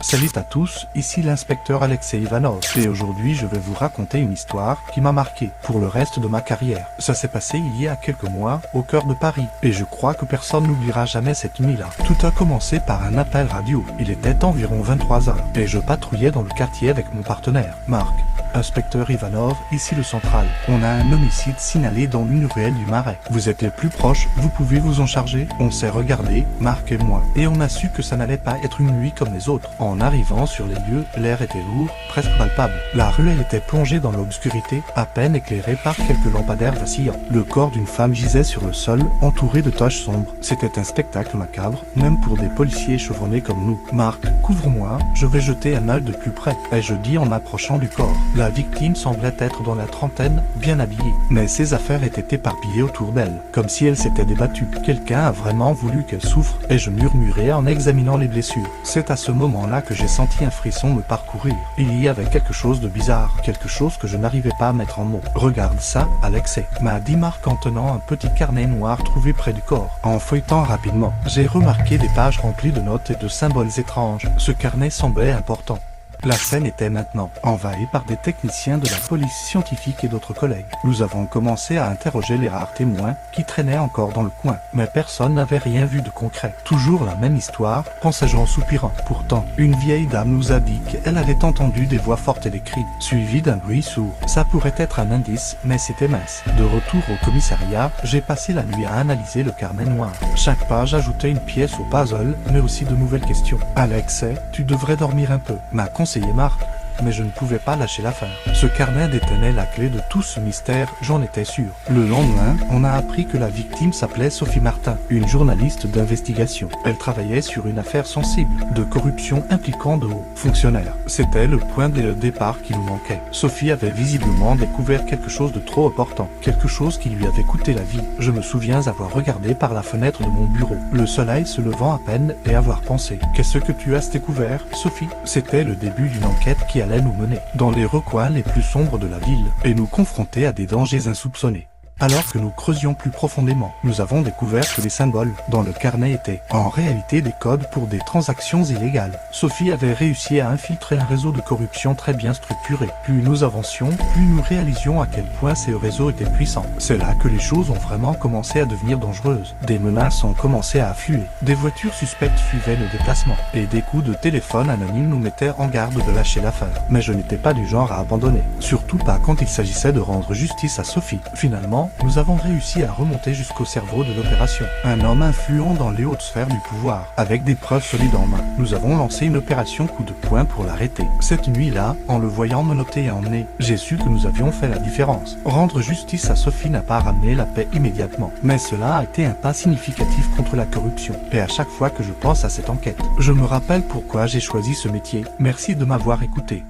Salut à tous, ici l'inspecteur Alexei Ivanov, et aujourd'hui je vais vous raconter une histoire qui m'a marqué pour le reste de ma carrière. Ça s'est passé il y a quelques mois, au cœur de Paris, et je crois que personne n'oubliera jamais cette nuit-là. Tout a commencé par un appel radio, il était environ 23h, et je patrouillais dans le quartier avec mon partenaire, Marc. Inspecteur Ivanov, ici le central. On a un homicide signalé dans une ruelle du Marais. Vous êtes les plus proches, vous pouvez vous en charger? On s'est regardé, Marc et moi, et on a su que ça n'allait pas être une nuit comme les autres. En arrivant sur les lieux, l'air était lourd, presque palpable. La ruelle était plongée dans l'obscurité, à peine éclairée par quelques lampadaires vacillants. Le corps d'une femme gisait sur le sol, entouré de taches sombres. C'était un spectacle macabre, même pour des policiers chevronnés comme nous. Marc, couvre-moi, je vais jeter un œil de plus près, ai-je dit en m'approchant du corps. La victime semblait être dans la trentaine, bien habillée, mais ses affaires étaient éparpillées autour d'elle, comme si elle s'était débattue. Quelqu'un a vraiment voulu qu'elle souffre, ai-je murmuré en examinant les blessures. C'est à ce moment-là que j'ai senti un frisson me parcourir. Il y avait quelque chose de bizarre, quelque chose que je n'arrivais pas à mettre en mots. Regarde ça, Alexei, m'a dit Marc en tenant un petit carnet noir trouvé près du corps. En feuilletant rapidement, j'ai remarqué des pages remplies de notes et de symboles étranges. Ce carnet semblait important. La scène était maintenant envahie par des techniciens de la police scientifique et d'autres collègues. Nous avons commencé à interroger les rares témoins qui traînaient encore dans le coin, mais personne n'avait rien vu de concret. Toujours la même histoire, pensais-je en soupirant. Pourtant, une vieille dame nous a dit qu'elle avait entendu des voix fortes et des cris, suivis d'un bruit sourd. Ça pourrait être un indice, mais c'était mince. De retour au commissariat, j'ai passé la nuit à analyser le carnet noir. Chaque page ajoutait une pièce au puzzle, mais aussi de nouvelles questions. Alexei, tu devrais dormir un peu, m'a conseillé Marc, mais je ne pouvais pas lâcher l'affaire. Ce carnet détenait la clé de tout ce mystère, j'en étais sûr. Le lendemain, on a appris que la victime s'appelait Sophie Martin, une journaliste d'investigation. Elle travaillait sur une affaire sensible, de corruption impliquant de hauts fonctionnaires. C'était le point de départ qui nous manquait. Sophie avait visiblement découvert quelque chose de trop important, quelque chose qui lui avait coûté la vie. Je me souviens avoir regardé par la fenêtre de mon bureau, le soleil se levant à peine, et avoir pensé: qu'est-ce que tu as découvert, Sophie? C'était le début d'une enquête qui allait nous mener dans les recoins les plus sombres de la ville et nous confronter à des dangers insoupçonnés. Alors que nous creusions plus profondément, nous avons découvert que les symboles dans le carnet étaient en réalité des codes pour des transactions illégales. Sophie avait réussi à infiltrer un réseau de corruption très bien structuré. Plus nous avancions, plus nous réalisions à quel point ces réseaux étaient puissants. C'est là que les choses ont vraiment commencé à devenir dangereuses. Des menaces ont commencé à affluer. Des voitures suspectes suivaient nos déplacements. Et des coups de téléphone anonymes nous mettaient en garde de lâcher l'affaire. Mais je n'étais pas du genre à abandonner. Surtout pas quand il s'agissait de rendre justice à Sophie. Finalement, nous avons réussi à remonter jusqu'au cerveau de l'opération. Un homme influent dans les hautes sphères du pouvoir, avec des preuves solides en main. Nous avons lancé une opération coup de poing pour l'arrêter. Cette nuit-là, en le voyant menotter et emmener, j'ai su que nous avions fait la différence. Rendre justice à Sophie n'a pas ramené la paix immédiatement, mais cela a été un pas significatif contre la corruption. Et à chaque fois que je pense à cette enquête, je me rappelle pourquoi j'ai choisi ce métier. Merci de m'avoir écouté.